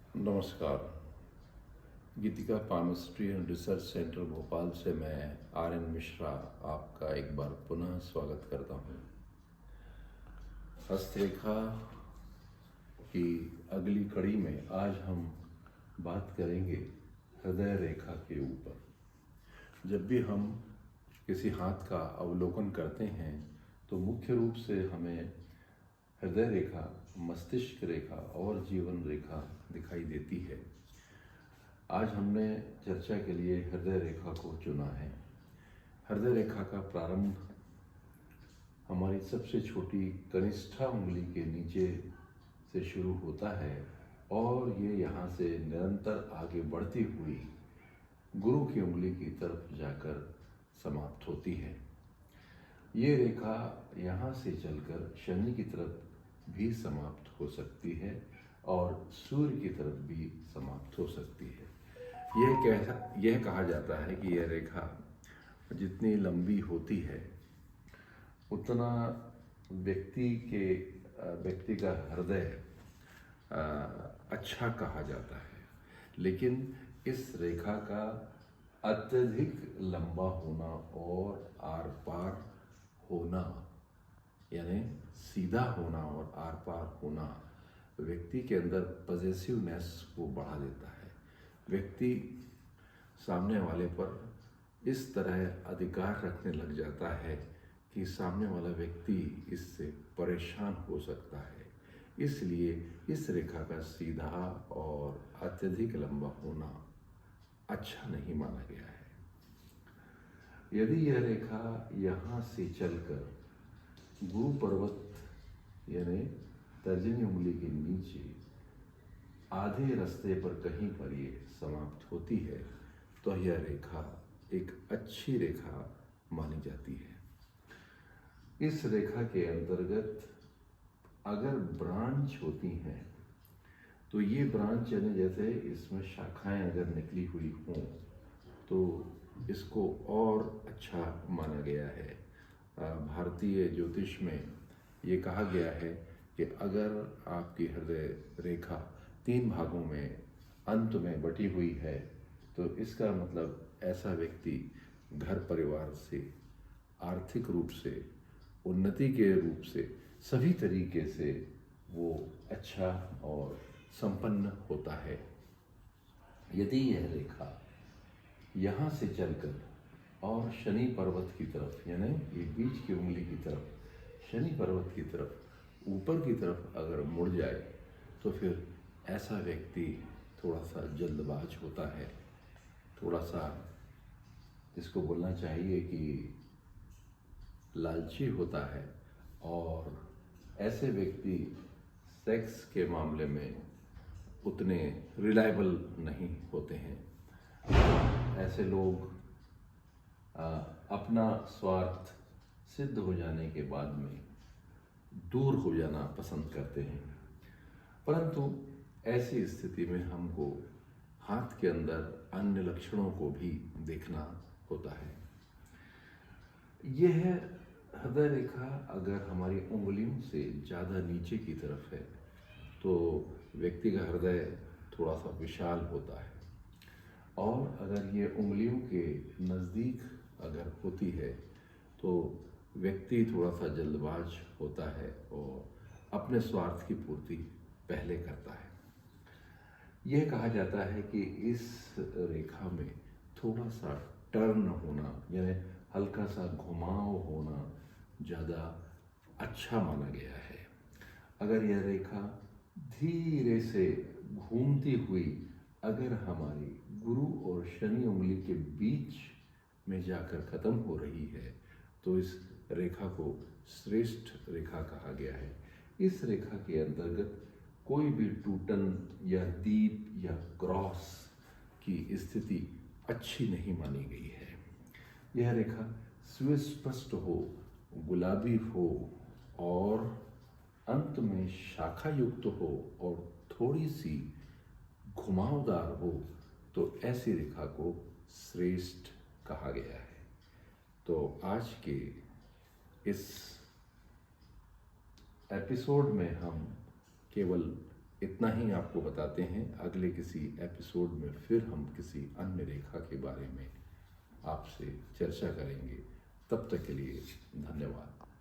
नमस्कार। Geetika palmistry and research centre Bhopal से मैं आर.एन. मिश्रा आपका एक बार पुनः स्वागत करता हूँ। हस्तरेखा की अगली कड़ी में आज हम बात करेंगे हृदय रेखा के ऊपर। जब भी हम किसी हाथ का अवलोकन करते हैं तो मुख्य रूप से हमें हृदय रेखा, मस्तिष्क रेखा और जीवन रेखा दिखाई देती है। आज हमने चर्चा के लिए हृदय रेखा को चुना है। हृदय रेखा का प्रारंभ हमारी सबसे छोटी कनिष्ठा उंगली के नीचे से शुरू होता है और ये यहाँ से निरंतर आगे बढ़ती हुई गुरु की उंगली की तरफ जाकर समाप्त होती है। ये रेखा यहाँ से चलकर शनि की तरफ भी समाप्त हो सकती है और सूर्य की तरफ भी समाप्त हो सकती है। यह कहा जाता है कि यह रेखा जितनी लंबी होती है उतना व्यक्ति का हृदय अच्छा कहा जाता है, लेकिन इस रेखा का अत्यधिक लंबा होना और आर पार होना, यानी सीधा होना और आर पार होना व्यक्ति के अंदर पॉजिटिवनेस को बढ़ा देता है। व्यक्ति सामने वाले पर इस तरह अधिकार रखने लग जाता है कि सामने वाला व्यक्ति इससे परेशान हो सकता है। इसलिए इस रेखा का सीधा और अत्यधिक लंबा होना अच्छा नहीं माना गया है। यदि यह रेखा यहाँ से चलकर गुरु पर्वत यानी तर्जनी उंगली के नीचे आधे रास्ते पर कहीं पर ये समाप्त होती है तो यह रेखा एक अच्छी रेखा मानी जाती है। इस रेखा के अंतर्गत अगर ब्रांच होती हैं तो ये ब्रांच यानी जैसे इसमें शाखाएं अगर निकली हुई हों तो इसको और अच्छा माना गया है। भारतीय ज्योतिष में ये कहा गया है कि अगर आपकी हृदय रेखा 3 भागों में अंत में बटी हुई है तो इसका मतलब ऐसा व्यक्ति घर परिवार से, आर्थिक रूप से, उन्नति के रूप से, सभी तरीके से वो अच्छा और संपन्न होता है। यदि यह रेखा यहाँ से चलकर और शनि पर्वत की तरफ यानी ये बीच की उंगली की तरफ शनि पर्वत की तरफ ऊपर की तरफ अगर मुड़ जाए तो फिर ऐसा व्यक्ति थोड़ा सा जल्दबाज होता है, थोड़ा सा जिसको बोलना चाहिए कि लालची होता है और ऐसे व्यक्ति सेक्स के मामले में उतने रिलायबल नहीं होते हैं। ऐसे लोग अपना स्वार्थ सिद्ध हो जाने के बाद में दूर हो जाना पसंद करते हैं, परंतु ऐसी स्थिति में हमको हाथ के अंदर अन्य लक्षणों को भी देखना होता है। यह हृदय रेखा अगर हमारी उंगलियों से ज़्यादा नीचे की तरफ है तो व्यक्ति का हृदय थोड़ा सा विशाल होता है, और अगर ये उंगलियों के नज़दीक अगर होती है तो व्यक्ति थोड़ा सा जल्दबाज होता है और अपने स्वार्थ की पूर्ति पहले करता है। यह कहा जाता है कि इस रेखा में थोड़ा सा टर्न होना यानी हल्का सा घुमाव होना ज़्यादा अच्छा माना गया है। अगर यह रेखा धीरे से घूमती हुई अगर हमारी गुरु और शनि उंगली के बीच में जाकर ख़त्म हो रही है तो इस रेखा को श्रेष्ठ रेखा कहा गया है। इस रेखा के अंतर्गत कोई भी टूटन या दीप या क्रॉस की स्थिति अच्छी नहीं मानी गई है। यह रेखा सुस्पष्ट हो, गुलाबी हो और अंत में शाखा युक्त हो और थोड़ी सी घुमावदार हो तो ऐसी रेखा को श्रेष्ठ कहा गया है। तो आज के इस एपिसोड में हम केवल इतना ही आपको बताते हैं। अगले किसी एपिसोड में फिर हम किसी अन्य रेखा के बारे में आपसे चर्चा करेंगे। तब तक के लिए धन्यवाद।